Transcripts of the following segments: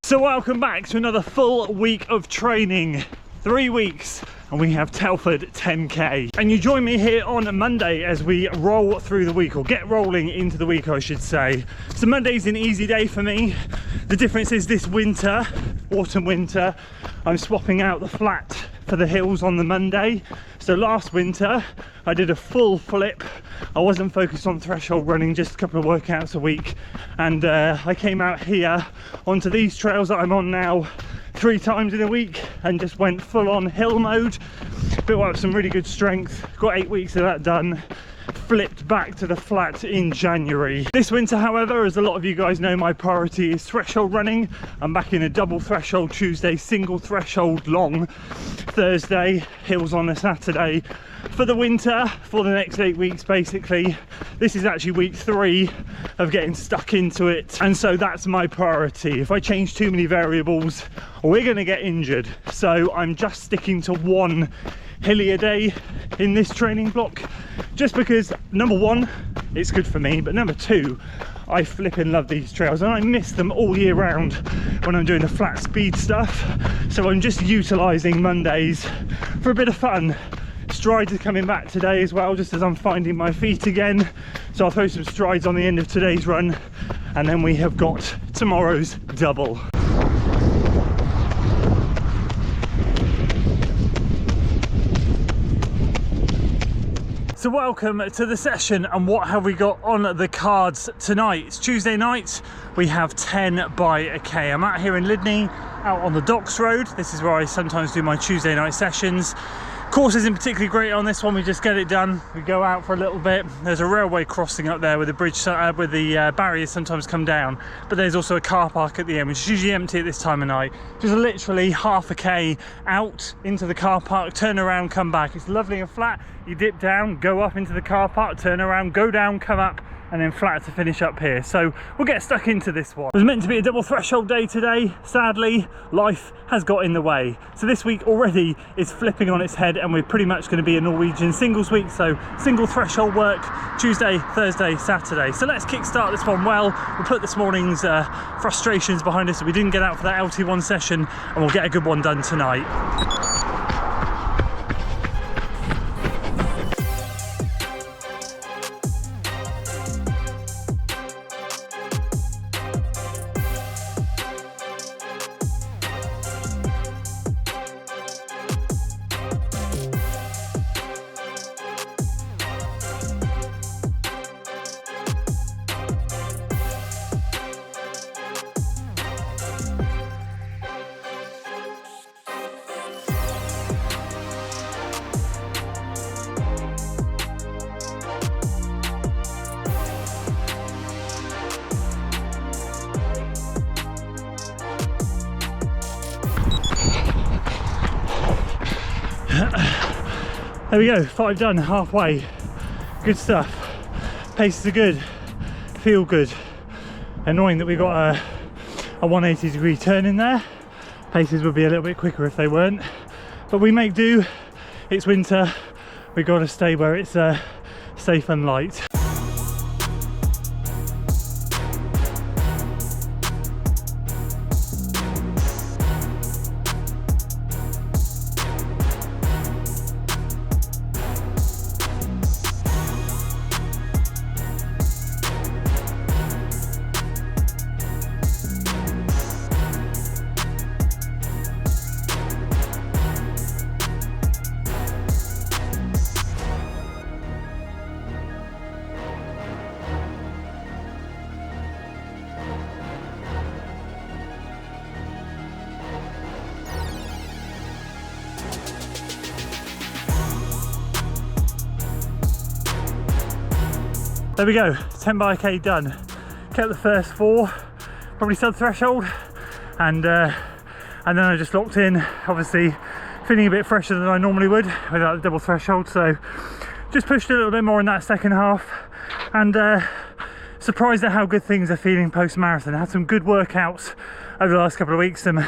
So welcome back to another full week of training. 3 weeks and we have Telford 10k. And you join me here on Monday as we roll through the week, or get rolling into the week I should say. So Monday's an easy day for me. The difference is this winter, autumn winter, I'm swapping out the flat for the hills on the Monday. So last winter I did a full flip. I wasn't focused on threshold running, just a couple of workouts a week, and I came out here onto these trails that I'm on now 3 times in a week and just went full on hill mode. Built up some really good strength, got 8 weeks of that done, flipped back to the flat in January. This winter, however, as a lot of you guys know, my priority is threshold running. I'm back in a double threshold Tuesday, single threshold long Thursday, hills on a Saturday for the winter, for the next 8 weeks basically. This is actually week 3 of getting stuck into it, and so that's my priority. If I change too many variables, we're going to get injured. So I'm just sticking to 1 hilly a day in this training block, just because number 1, it's good for me, but number 2, I flipping love these trails and I miss them all year round when I'm doing the flat speed stuff. So I'm just utilizing Mondays for a bit of fun. Strides are coming back today as well, just as I'm finding my feet again. So I'll throw some strides on the end of today's run, and then we have got tomorrow's double. So welcome to the session, and what have we got on the cards tonight? It's Tuesday night, we have 10 by a K. I'm out here in Lydney, out on the Docks Road. This is where I sometimes do my Tuesday night sessions. Course isn't particularly great on this one, we just get it done. We go out for a little bit. There's a railway crossing up there with the bridge, with the barriers sometimes come down, but there's also a car park at the end, which is usually empty at this time of night. Just literally half a K out into the car park, turn around, come back. It's lovely and flat. You dip down, go up into the car park, turn around, go down, come up, and then flat to finish up here. So we'll get stuck into this one. It was meant to be a double threshold day today. Sadly, life has got in the way. So this week already is flipping on its head, and we're pretty much going to be a Norwegian singles week. So single threshold work Tuesday, Thursday, Saturday. So let's kickstart this one well. We'll put this morning's frustrations behind us that we didn't get out for that LT1 session, and we'll get a good one done tonight. There we go, 5 done, halfway. Good stuff. Paces are good, feel good. Annoying that we got a 180 degree turn in there. Paces would be a little bit quicker if they weren't, but we make do. It's winter, we got to stay where it's safe and light. There we go, 10 by a K done. Kept the first 4, probably sub threshold, and then I just locked in, obviously feeling a bit fresher than I normally would without the double threshold, so just pushed a little bit more in that second half, and surprised at how good things are feeling post-marathon. I had some good workouts over the last couple of weeks, some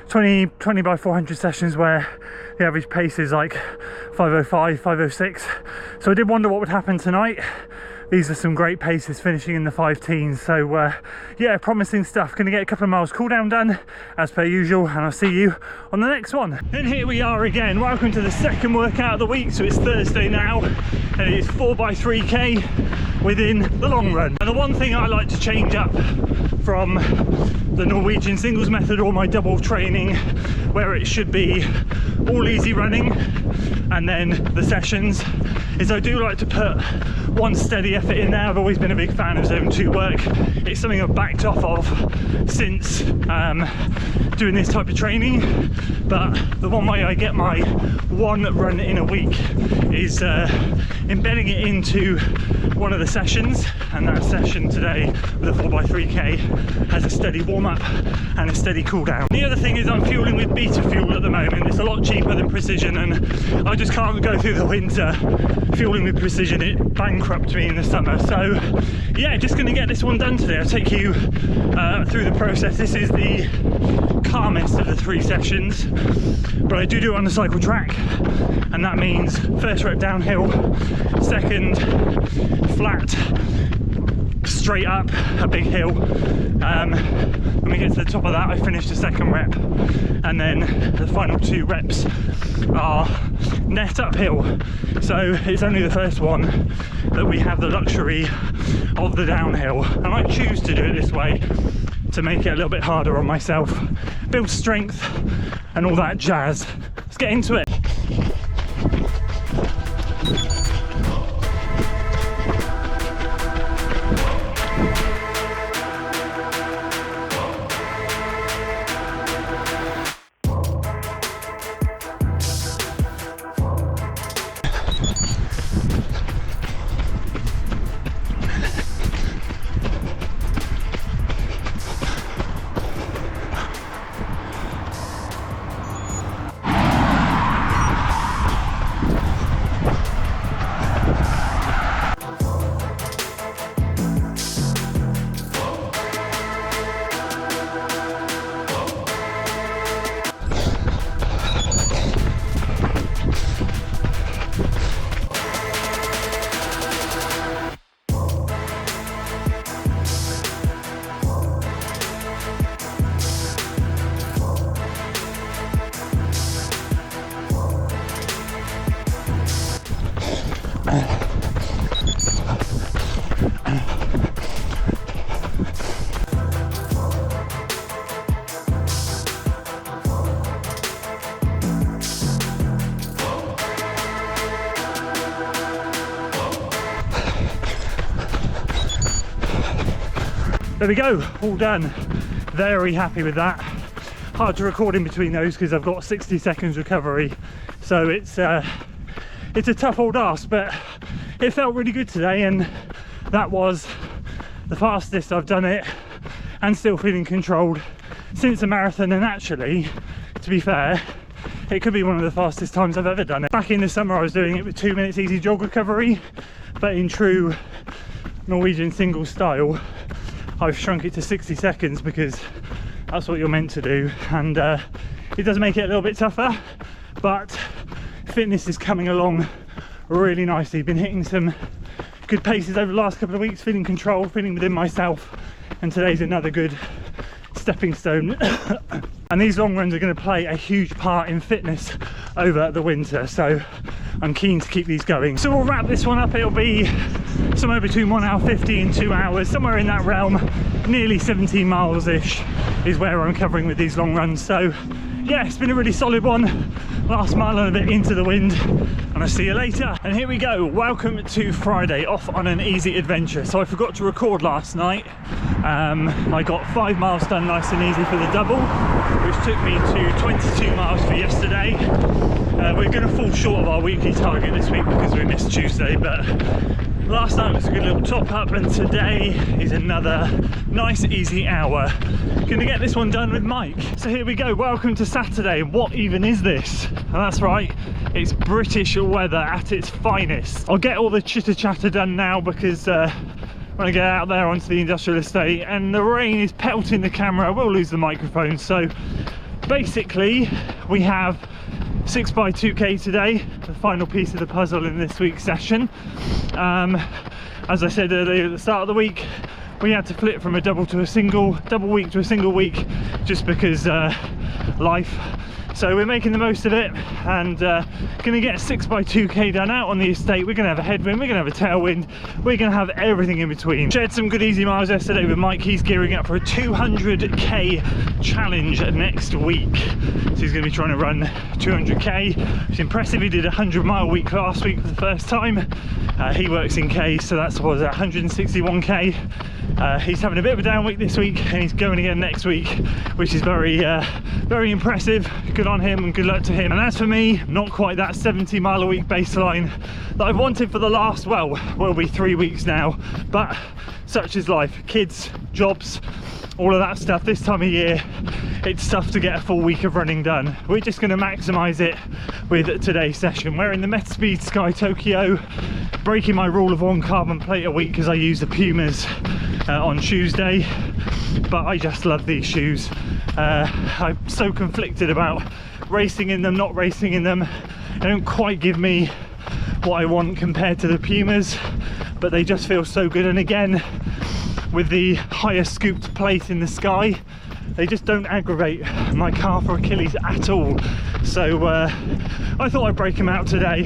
20 by 400 sessions where the average pace is like 5:05, 5:06. So I did wonder what would happen tonight. these are some great paces finishing in the 5 teens. So yeah, promising stuff. Gonna get a couple of miles cool down done as per usual, and I'll see you on the next one. And here we are again. Welcome to the second workout of the week. So it's Thursday now, and it is 4x3k within the long run. And the one thing I like to change up from the Norwegian singles method or my double training, where it should be all easy running and then the sessions, is I do like to put one steady effort in there. I've always been a big fan of zone 2 work. It's something I've backed off of since doing this type of training, but the one way I get my one run in a week is embedding it into one of the sessions, and that session today with a 4x3k has a steady warm-up and a steady cool down. The other thing is I'm fueling with beta fuel at the moment. It's a lot cheaper than precision, and I just can't go through the winter fueling with precision. It bankrupts me in the summer. So yeah, just going to get this one done today. I'll take you through the process. This is the calmest of the 3 sessions, but I do it on the cycle track, and that means first rep downhill, second flat straight up a big hill. When we get to the top of that, I finish the second rep, and then the final 2 reps are net uphill. So it's only the first one that we have the luxury of the downhill, and I choose to do it this way to make it a little bit harder on myself, build strength and all that jazz. Let's get into it. There we go, all done. Very happy with that. Hard to record in between those because I've got 60 seconds recovery, so it's a tough old ask, but it felt really good today, and that was the fastest I've done it and still feeling controlled since the marathon. And actually, to be fair, it could be one of the fastest times I've ever done it. Back in the summer I was doing it with 2 minutes easy jog recovery, but in true Norwegian singles style I've shrunk it to 60 seconds because that's what you're meant to do, and it does make it a little bit tougher, but fitness is coming along really nicely. Been hitting some good paces over the last couple of weeks, feeling controlled, feeling within myself, and today's another good stepping stone. And these long runs are going to play a huge part in fitness over the winter, so I'm keen to keep these going. So we'll wrap this one up. It'll be somewhere between 1 hour 50 and 2 hours, somewhere in that realm. Nearly 17 miles ish is where I'm covering with these long runs. So yeah, it's been a really solid one. Last mile and a bit into the wind, and I'll see you later. And here we go, welcome to Friday, off on an easy adventure. So I forgot to record last night. I got 5 miles done nice and easy for the double, which took me to 22 miles for yesterday. We're going to fall short of our weekly target this week because we missed Tuesday, but last night was a good little top up, and today is another nice easy hour. Gonna get this one done with Mike. So here we go, welcome to Saturday. What even is this? And that's right, it's British weather at its finest. I'll get all the chitter chatter done now because when I get out there onto the industrial estate and the rain is pelting the camera, I will lose the microphone. So basically we have 6x2k today, the final piece of the puzzle in this week's session. As I said earlier at the start of the week, we had to flip from a double week to a single week, just because life. So we're making the most of it, and gonna get a 6x2k done out on the estate. We're gonna have a headwind, we're gonna have a tailwind, we're gonna have everything in between. Shared some good easy miles yesterday with Mike. He's gearing up for a 200k challenge next week. So he's gonna be trying to run 200k. It's impressive. He did a 100-mile week last week for the first time. He works in K, so that's what was at 161k. He's having a bit of a down week this week, and he's going again next week, which is very impressive. Good on him and good luck to him. And as for me, not quite that 70-mile-a-week baseline that I've wanted for the last, well, will be 3 weeks now, but such is life. Kids, jobs, all of that stuff. This time of year, it's tough to get a full week of running done. We're just going to maximise it with today's session. Wearing the Metaspeed Sky Tokyo, breaking my rule of 1 carbon plate a week because I use the Pumas on Tuesday, but I just love these shoes. I'm so conflicted about racing in them, not racing in them. They don't quite give me what I want compared to the Pumas, but they just feel so good. And again, with the higher scooped plate in the Sky, they just don't aggravate my calf or Achilles at all. So I thought I'd break them out today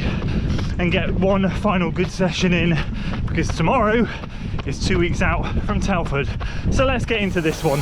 and get one final good session in, because tomorrow is 2 weeks out from Telford. So let's get into this one.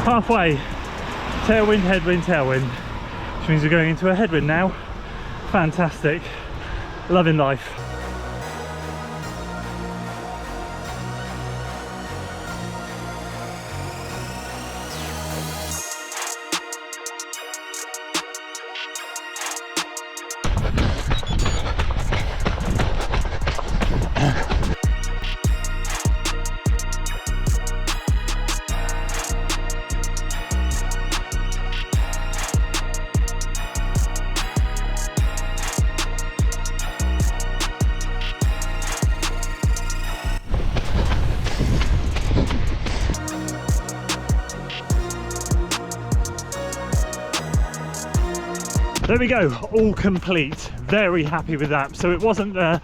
Halfway, tailwind, headwind, tailwind, which means we're going into a headwind now. Fantastic, loving life. There we go, all complete. Very happy with that. So it wasn't the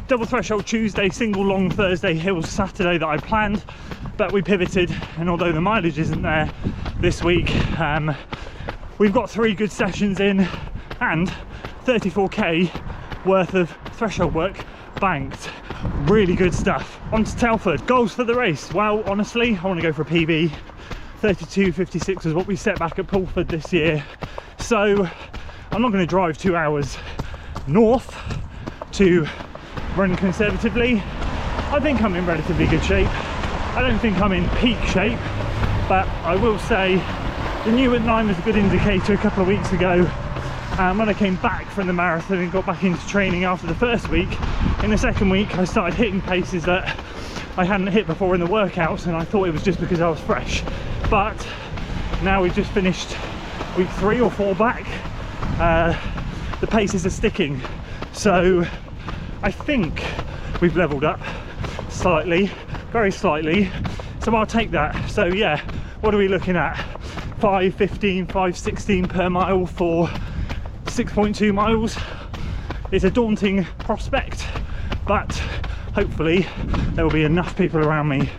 double threshold Tuesday, single long Thursday, hills Saturday that I planned, but we pivoted, and although the mileage isn't there this week, we've got 3 good sessions in and 34k worth of threshold work banked. Really good stuff. On to Telford. Goals for the race. Well, honestly, I want to go for a PB. 32.56 was what we set back at Pulford this year. So I'm not going to drive 2 hours north to run conservatively. I think I'm in relatively good shape. I don't think I'm in peak shape, but I will say the new at 9 was a good indicator a couple of weeks ago. When I came back from the marathon and got back into training after the first week, in the second week I started hitting paces that I hadn't hit before in the workouts, and I thought it was just because I was fresh. But now we've just finished week 3 or 4 back. The paces are sticking, so I think we've leveled up slightly, very slightly, so I'll take that. So yeah, what are we looking at? 5:15, 5:16 per mile for 6.2 miles. It's a daunting prospect, but hopefully there will be enough people around me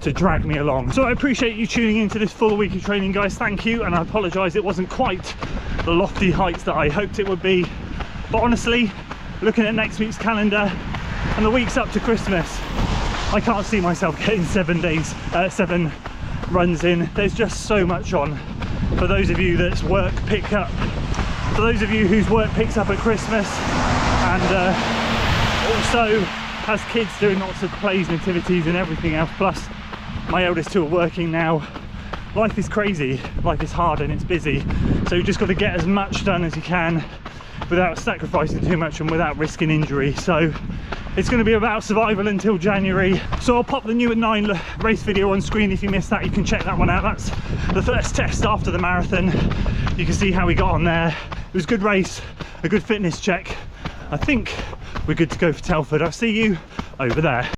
to drag me along. So I appreciate you tuning into this full week of training, guys. Thank you, and I apologise it wasn't quite the lofty heights that I hoped it would be, but honestly, looking at next week's calendar and the weeks up to Christmas, I can't see myself getting 7 runs in. There's just so much on. For those of you that's work, pick up, For those of you whose work picks up at Christmas and also has kids doing lots of plays, nativities and everything else, plus my eldest two are working now, life is crazy, life is hard and it's busy, so you just got to get as much done as you can without sacrificing too much and without risking injury. So it's going to be about survival until January. So I'll pop the new at 9 race video on screen. If you missed that, you can check that one out. That's the first test after the marathon. You can see how we got on there. It was a good race, a good fitness check. I think we're good to go for Telford. I'll see you over there.